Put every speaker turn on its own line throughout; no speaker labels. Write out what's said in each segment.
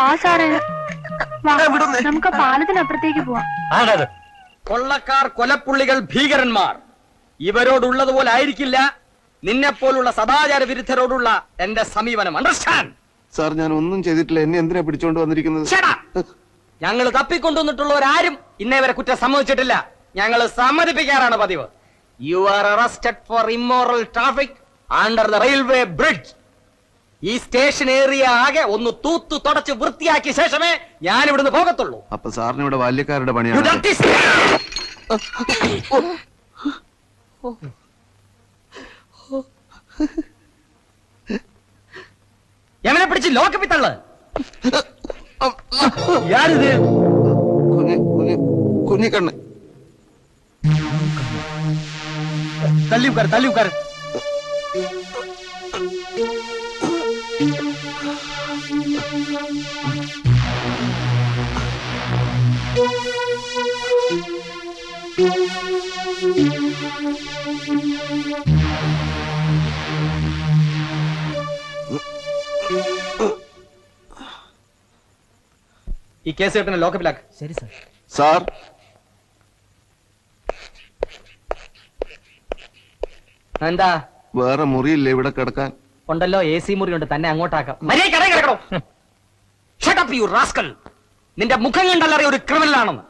വാ സാറേ, നമുക്ക് പാലത്തിനപ്പുറത്തേക്ക് പോവാം.
കൊള്ളക്കാർ, കൊലപ്പുള്ളികൾ, ഭീകരന്മാർ ഇവരോടുള്ളതുപോലെ ആയിരിക്കില്ല നിന്നെപ്പോലുള്ള സദാചാര വിരുദ്ധരോടുള്ള എന്റെ സമീപനം. അണ്ടർസ്റ്റാൻഡ്?
സാർ, ഞാൻ ഒന്നും ചെയ്തിട്ടില്ല. എന്നെ എന്തിനാ പിടിച്ചോണ്ട് വന്നിരിക്കുന്നത്?
ഞങ്ങൾ തപ്പിക്കൊണ്ടുവന്നിട്ടുള്ളവരാരും ഇന്നേ വരെ കുറ്റം സമ്മതിച്ചിട്ടില്ല. ഞങ്ങൾ സമ്മതിപ്പിക്കാറാണ് പതിവ്. You are arrested four immoral traffic under the railway bridge. ഈ സ്റ്റേഷൻ ഏരിയ ആകെ ഒന്ന് തൂത്തു തുടച്ച് വൃത്തിയാക്കിയ ശേഷമേ ഞാൻ ഇവിടുന്ന് പോകത്തുള്ളൂ.
അപ്പൊ സാറിന് ഇവിടെ ബാല്യക്കാരുടെ പണിയാണ്.
എവനെ പിടിച്ച് ലോക്കപ്പിത്തള്ള്. യാരിത്?
കുഞ്ഞിക്കണ്ണ്.
തല്ലി ഉക്കാർ, തല്ലി ഉക്കാർ. ഈ കേസ് കേട്ടനെ ലോക്കപ്പിലാക്ക്.
ശരി സാർ.
സാർ,
എന്താ?
വേറെ മുറിയില്ലേ ഇവിടെ കിടക്കാൻ?
ഉണ്ടല്ലോ, AC മുറിയുണ്ട്. തന്നെ അങ്ങോട്ടാക്കാം. നിന്റെ മുഖം കണ്ടല്ലറിയ ഒരു ക്രിമിനലാണെന്ന്.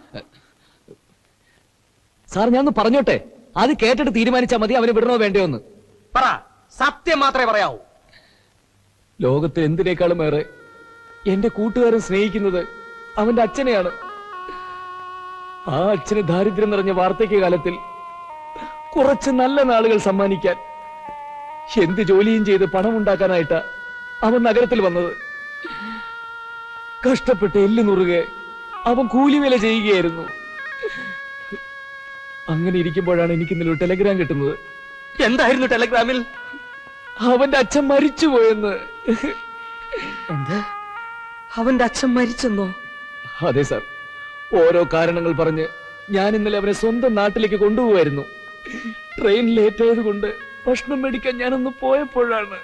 സാർ, ഞാൻ പറഞ്ഞോട്ടെ, അത് കേട്ടിട്ട് തീരുമാനിച്ചാൽ മതി അവന് വിടണോ വേണ്ടയോന്ന്.
പറ, സത്യം മാത്രമേ പറയാവൂ.
ലോകത്തെ എന്തിനേക്കാളും ഏറെ എന്റെ കൂട്ടുകാരൻ സ്നേഹിക്കുന്നത് അവന്റെ അച്ഛനെയാണ്. ആ അച്ഛന് ദാരിദ്ര്യം നിറഞ്ഞ വാർദ്ധക്യ കാലത്തിൽ കുറച്ച് നല്ല നാളുകൾ സമ്മാനിക്കാൻ എന്ത് ജോലിയും ചെയ്ത് പണം ഉണ്ടാക്കാനായിട്ടാ അവൻ നഗരത്തിൽ വന്നത്. കഷ്ടപ്പെട്ട് എല്ല് നുറുകെ അവൻ കൂലിവേല ചെയ്യുകയായിരുന്നു. അങ്ങനെ ഇരിക്കുമ്പോഴാണ് എനിക്ക് ഇന്നലെ ഒരു ടെലഗ്രാം കിട്ടുന്നത്.
എന്തായിരുന്നു ടെലഗ്രാമിൽ?
അവന്റെ അച്ഛൻ മരിച്ചുപോയെന്ന്.
എന്താ? അവന്റെ അച്ഛൻ മരിച്ചെന്നോ?
അതെ സാർ. ഓരോ കാരണങ്ങൾ പറഞ്ഞ് ഞാൻ ഇന്നലെ അവനെ സ്വന്തം നാട്ടിലേക്ക് കൊണ്ടുപോവായിരുന്നു. ട്രെയിൻ ലേറ്റ് ആയതുകൊണ്ട് ഭക്ഷണം മേടിക്കാൻ ഞാനൊന്ന് പോയപ്പോഴാണ്.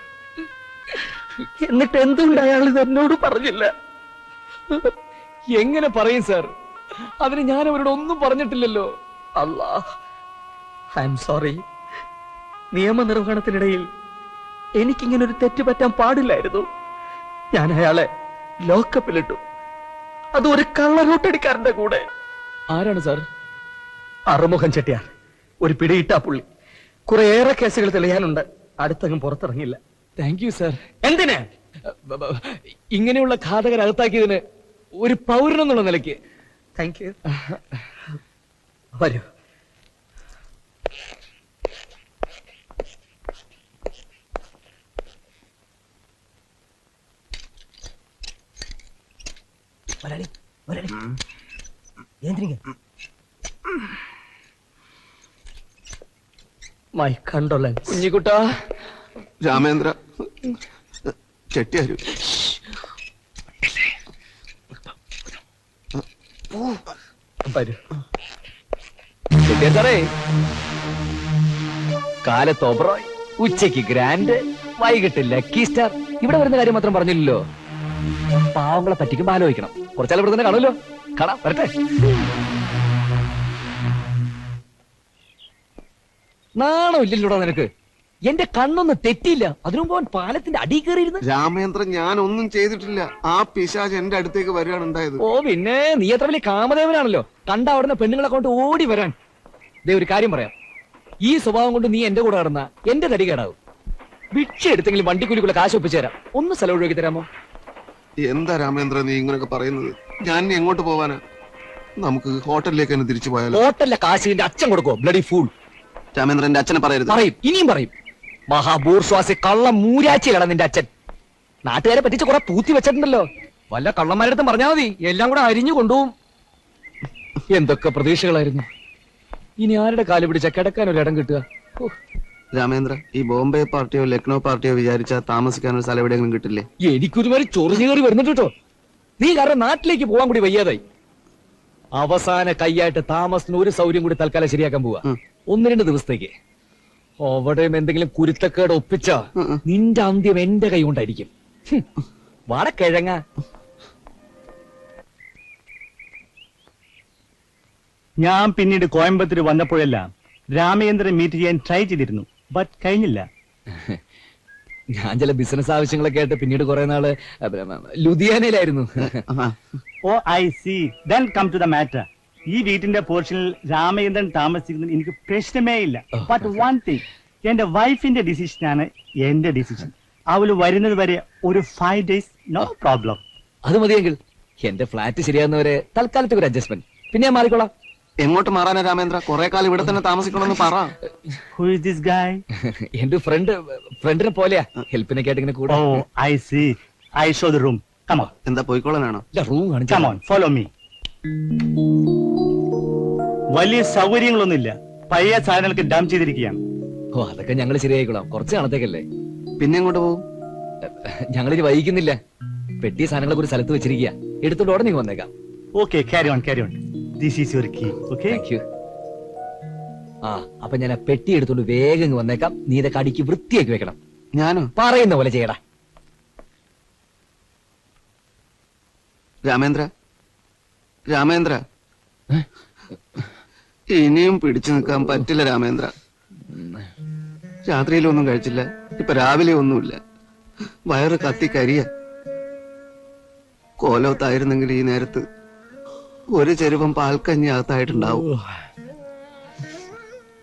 എന്നിട്ട് എന്തുകൊണ്ട് അയാൾ ഇത് എന്നോട് പറഞ്ഞില്ല?
എങ്ങനെ പറയും സാർ? അതിന് ഞാൻ അവരോട് ഒന്നും പറഞ്ഞിട്ടില്ലല്ലോ.
അല്ലാ, ഐ എം സോറി. നിയമനിർവഹണത്തിനിടയിൽ എനിക്കിങ്ങനെ ഒരു തെറ്റ് പറ്റാൻ പാടില്ലായിരുന്നു. ഞാൻ അയാളെ ലോക്കപ്പിലിട്ടു. അത് ഒരു കള്ളനോട്ടടിക്കാരന്റെ കൂടെ.
ആരാണ് സാർ?
അറുമുഖം ചെട്ടിയാർ, ഒരു പിടിയിട്ടാ പുള്ളി. കുറെയേറെ കേസുകൾ തെളിയാനുണ്ട്. അടുത്തങ്ങും പുറത്തിറങ്ങില്ല.
Thank you sir.
എന്തിന്?
ഇങ്ങനെയുള്ള ഘാതകർ അകത്താക്കിയതിന് ഒരു പൗരനെന്നുള്ള നിലയ്ക്ക്
താങ്ക് യു. വരൂ. My condolence.
കുഞ്ഞിക്കുട്ടാ.
രാമേന്ദ്ര ചെട്ടിയാര്.
വരൂ.
സാറേ, കാലത്ത് ഓബ്രോയ്, ഉച്ചയ്ക്ക് ഗ്രാൻഡ്, വൈകിട്ട് ലക്കി സ്റ്റാർ. ഇവിടെ വരുന്ന കാര്യം മാത്രം പറഞ്ഞില്ലല്ലോ. പാവങ്ങളെ പറ്റിക്കുമ്പോ ആലോചിക്കണം. കുറച്ചാൽ ഇവിടെ തന്നെ കാണുമല്ലോ. കാണാം, വരട്ടെ. നാണോ ഇല്ലല്ലോടാ നിനക്ക്? എന്റെ കണ്ണൊന്നും തെറ്റിയില്ല. അതിനുമ്പോ പാലത്തിന്റെ അടി കയറിയിരുന്നു.
രാമേന്ദ്രൻ, ഞാൻ ഒന്നും ചെയ്തിട്ടില്ല. ആ പിശാച് എന്റെ അടുത്തേക്ക് വരികയാണ് ഉണ്ടായത്.
ഓ പിന്നെ, നീ അത്ര വലിയ കാമദേവനാണല്ലോ. കണ്ട അവിടുന്ന് പെണ്ണുങ്ങളെ കൊണ്ട് ഓടി വരാൻ. ദേ ഒരു കാര്യം പറയാം, ഈ സ്വഭാവം കൊണ്ട് നീ എന്റെ കൂടെ നടന്ന എന്റെ തടി കേടാവും. ഭിക്ഷ എടുത്തെങ്കിലും വണ്ടിക്കൂലിക്കുള്ള കാശ് ഒപ്പിച്ചു തരാം. ഒന്ന് സ്ഥലം ഒഴിവാക്കി തരാമോ?
എന്താ രാമേന്ദ്ര നീ ഇങ്ങനെയൊക്കെ പറയുന്നത്? ഞാൻ ഇനി എങ്ങോട്ട് പോവാനാ? നമുക്ക് ഹോട്ടലിലേക്ക് തന്നെ തിരിച്ചു പോയാലോ?
ഹോട്ടലിലെ കാശ് നിന്റെ അച്ഛൻ കൊടുക്കോ? Bloody fool.
രാമേന്ദ്രൻ, എന്റെ അച്ഛനെ പറയരുത്.
പറയും, ഇനിയും പറയും. മഹാബൂർശ്വാസി കള്ള മൂരാച്ചിയാണ് നിന്റെ അച്ഛൻ. നാട്ടുകാരെ പറ്റിച്ച് കുറെ പൂത്തി വെച്ചിട്ടുണ്ടല്ലോ. വല്ല കള്ളന്മാരടുത്തും പറഞ്ഞാൽ മതി, എല്ലാം കൂടെ അരിഞ്ഞു കൊണ്ടുപോകും. എന്തൊക്കെ പ്രതീക്ഷകളായിരുന്നു. ഇനി ആരുടെ കാല് പിടിച്ച കിടക്കാൻ ഒരു ഇടം കിട്ടുക?
രാമേന്ദ്ര, ഈ ബോംബെ പാർട്ടിയോ ലക്നോ പാർട്ടിയോ വിചാരിച്ചാൽ താമസിക്കാൻ ഒരു സ്ഥലം എവിടെയെങ്കിലും കിട്ടില്ലേ?
എനിക്കൊരുമാതിരി ചൊറിഞ്ഞു കയറി വരുന്നുണ്ട് കേട്ടോ. നീ കാരണം നാട്ടിലേക്ക് പോകാൻ കൂടി വയ്യാതായി. അവസാന കൈയായിട്ട് താമസത്തിന് ഒരു സൗകര്യം കൂടി തൽക്കാലം ശരിയാക്കാൻ പോവാ. 1-2 ദിവസത്തേക്ക്. അവിടെയും എന്തെങ്കിലും കുരുത്തക്കേട് ഒപ്പിച്ചാ നിന്റെ അന്ത്യം എന്റെ കൈ കൊണ്ടായിരിക്കും. വാട കിഴങ്ങ.
ഞാൻ പിന്നീട് കോയമ്പത്തൂർ വന്നപ്പോഴെല്ലാം രാമേന്ദ്രൻ മീറ്റ് ചെയ്യാൻ ട്രൈ ചെയ്തിരുന്നു, ബട്ട് കഴിഞ്ഞില്ല.
ഞാൻ ചില ബിസിനസ് ആവശ്യങ്ങളൊക്കെ ആയിട്ട് പിന്നീട് കുറെ നാള് ലുധിയാനയിലായിരുന്നു.
Oh I see. Then come to the matter. ഈ വീട്ടിന്റെ പോർഷനിൽ രാമേന്ദ്രൻ താമസിക്കുന്നത് എനിക്ക് പ്രശ്നമേ ഇല്ല. ബട്ട് വൺ തിങ്, എന്റെ വൈഫിന്റെ ഡിസിഷനാണ് എന്റെ ഡിസിഷൻ. അവള് വരുന്നത് വരെ ഒരു 5 days നോ പ്രോബ്ലം.
അത് മതിയെങ്കിൽ എന്റെ ഫ്ലാറ്റ് ശരിയാകുന്നവരെ തൽക്കാലത്തേക്ക് ഒരു അഡ്ജസ്റ്റ്മെന്റ്, പിന്നെ ഞാൻ മാറിക്കോളാം.
എങ്ങോട്ട് മാറാനാ രാമേന്ദ്ര? കുറെ കാലം ഇവിടെ തന്നെ താമസിക്കണമെന്ന് പറ.
Who is this guy?
എന്റെ ഫ്രണ്ടിനെ പോലെയാ, ഹെൽപ്പിനൊക്കെ ആയിട്ട് ഇങ്ങനെ കൂടെ.
Oh I see. I show the room. Come on.
എന്താ പോയിക്കോളാനാണോ?
റൂം
കം
കാണിച്ചു.
On, follow me. വലിയ സൗകര്യങ്ങളൊന്നുമില്ല, പഴയ സാധനങ്ങൾക്ക് ഡം ചെയ്തിരിക്കുകയാണ്.
ഓ അതൊക്കെ ഞങ്ങൾ ശരിയായിക്കോളാം, കുറച്ച് നാളത്തേക്കല്ലേ.
പിന്നെ എങ്ങോട്ട് പോകും?
ഞങ്ങളിനി വൈകുന്നില്ല, പെട്ടിയ സാധനങ്ങളൊക്കെ ഒരു സ്ഥലത്ത് വെച്ചിരിക്കുക, എടുത്തോണ്ട് ഉടനെ വന്നേക്കാം.
Okay, carry on, carry on. This is your key. Okay,
thank you. ആ അപ്പൊ ഞാൻ ആ പെട്ടി എടുത്തോണ്ട് വേഗം ഇങ്ങ് വന്നേക്കാം. നീ ഇതൊക്കെ അടിക്ക് വൃത്തിയാക്കി വെക്കണം.
ഞാനോ?
പറയുന്ന പോലെ ചെയ്യടാ.
രാമേന്ദ്ര, രാമേന്ദ്ര, ഇനിയും പിടിച്ചു നിൽക്കാൻ പറ്റില്ല രാമേന്ദ്ര. രാത്രിയിലൊന്നും കഴിച്ചില്ല, ഇപ്പൊ രാവിലെ ഒന്നുമില്ല, വയറ് കത്തി കരിയ. കോലോത്തായിരുന്നെങ്കിൽ ഈ നേരത്ത് ഒരു ചെരുവം പാൽക്കഞ്ഞി അകത്തായിട്ടുണ്ടാവും.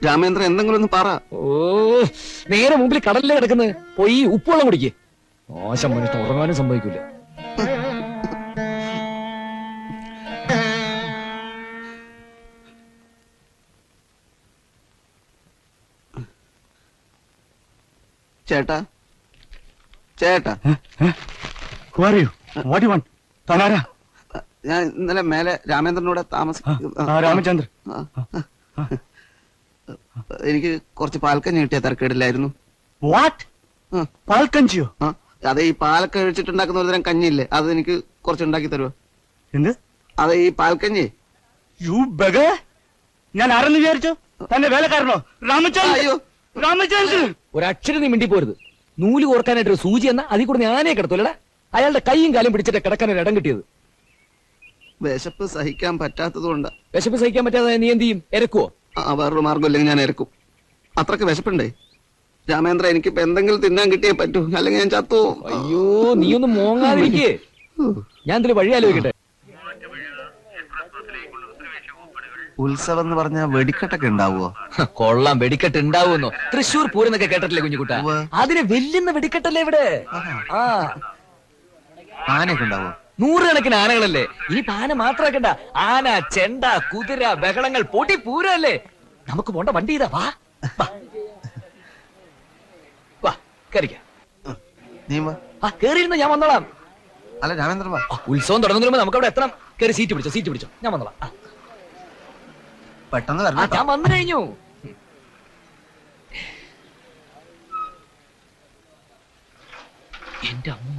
രാമേന്ദ്ര, എന്തെങ്കിലും ഒന്ന് പറ.
ഓ നേരെ മുമ്പിൽ കടലിലെ കിടക്കുന്നത്, പോയി ഉപ്പുവെള്ളം കുടിക്കേ. മോശം മനുഷ്യൻ ഉറങ്ങാനും സംഭവിക്കൂല.
ചേട്ടാ, ചേട്ടാ,
Who are you? What do you want? തനാരാ?
ഞാൻ ഇന്നലെ മേലെ രാമേന്ദ്രനോട്
രാമചന്ദ്രൻ.
എനിക്ക് കുറച്ച് പാൽക്കഞ്ഞി കിട്ടിയ തരക്കേടില്ലായിരുന്നു.
വാട്ട്? പാൽക്കഞ്ചിയോ?
അതെ, ഈ പാലൊക്കെ കഴിച്ചിട്ടുണ്ടാക്കുന്ന ഒരു തരം കഞ്ഞില്ലേ, അത് എനിക്ക് കുറച്ച് ഉണ്ടാക്കി തരുമോ?
എന്ത്?
അതെ, ഈ പാൽക്കഞ്ഞി.
യു ബഗ, ഞാൻ ആരെന്ന് വിചാരിച്ചു? തന്നെ വേലക്കാരനോ? രാമചന്ദ്രൻ.
അയ്യോ,
രാമചന്ദ്രൻ,
ഒരക്ഷരം നീ മിണ്ടി പോരുത്. നൂല് കോർക്കാനായിട്ട് ഒരു സൂചി എന്ന അതിൽ കൂടെ ഞാനേ കിടത്തൂലടാ. അയാളുടെ കൈയും കാലും പിടിച്ചിട്ട് കിടക്കാൻ ഒരു ഇടം കിട്ടിയത്.
വിശപ്പ് സഹിക്കാൻ പറ്റാത്തത് കൊണ്ടാ.
വിശപ്പ് സഹിക്കാൻ പറ്റാതെ നീ എന്ത് ചെയ്യും? ഇരക്കുവോ?
വേറൊരു മാർഗം ഇല്ലെങ്കിൽ ഞാൻ ഇറക്കും. അത്രക്ക് വിശപ്പുണ്ടേ രാമേന്ദ്ര. എനിക്കിപ്പോ എന്തെങ്കിലും തിന്നാൻ കിട്ടിയേ പറ്റൂ, അല്ലെങ്കിൽ ഞാൻ ചത്തു.
അയ്യോ നീ ഒന്ന് മോങ്ങാതിരിക്കേ, ഞാൻ ഇതിൽ വഴി ആലോചിക്കട്ടെ.
ഉത്സവം എന്ന് പറഞ്ഞ വെടിക്കെട്ടൊക്കെ ഉണ്ടാവുമോ?
കൊള്ളാം, വെടിക്കെട്ട് ഉണ്ടാവുമെന്നോ? തൃശ്ശൂർ പൂരെന്നൊക്കെ കേട്ടിട്ടില്ലേ കുഞ്ഞുകുട്ട? അതിനെ വെല്ലുന്ന വെടിക്കെട്ടല്ലേ ഇവിടെ. ആ
ആനയൊക്കെ ഉണ്ടാവോ?
100 കണക്കിന് ആനകളല്ലേ. ഈ ആന മാത്രമാക്കണ്ട, ആന, ചെണ്ട, കുതിര, ബഹളങ്ങൾ, പൊടി പൂരല്ലേ. നമുക്ക് പോണ്ട വണ്ടി ഇതാ. വാ വാ കയറിക്കാം.
നീ വാ.
ആ കേറിയിരുന്ന ഞാൻ വന്നോളാം.
അല്ല രാമേന്ദ്രൻ വാ.
ഉത്സവം തുടങ്ങുന്നതിന് മുമ്പ് നമുക്ക് അവിടെ എത്തണം. കയറി സീറ്റ് പിടിച്ചോ, ഞാൻ വന്നോളാം.
പെട്ടെന്ന്
ആ
വരണം.
ഞാൻ വന്നു കഴിഞ്ഞു. എന്റെ അമ്മ,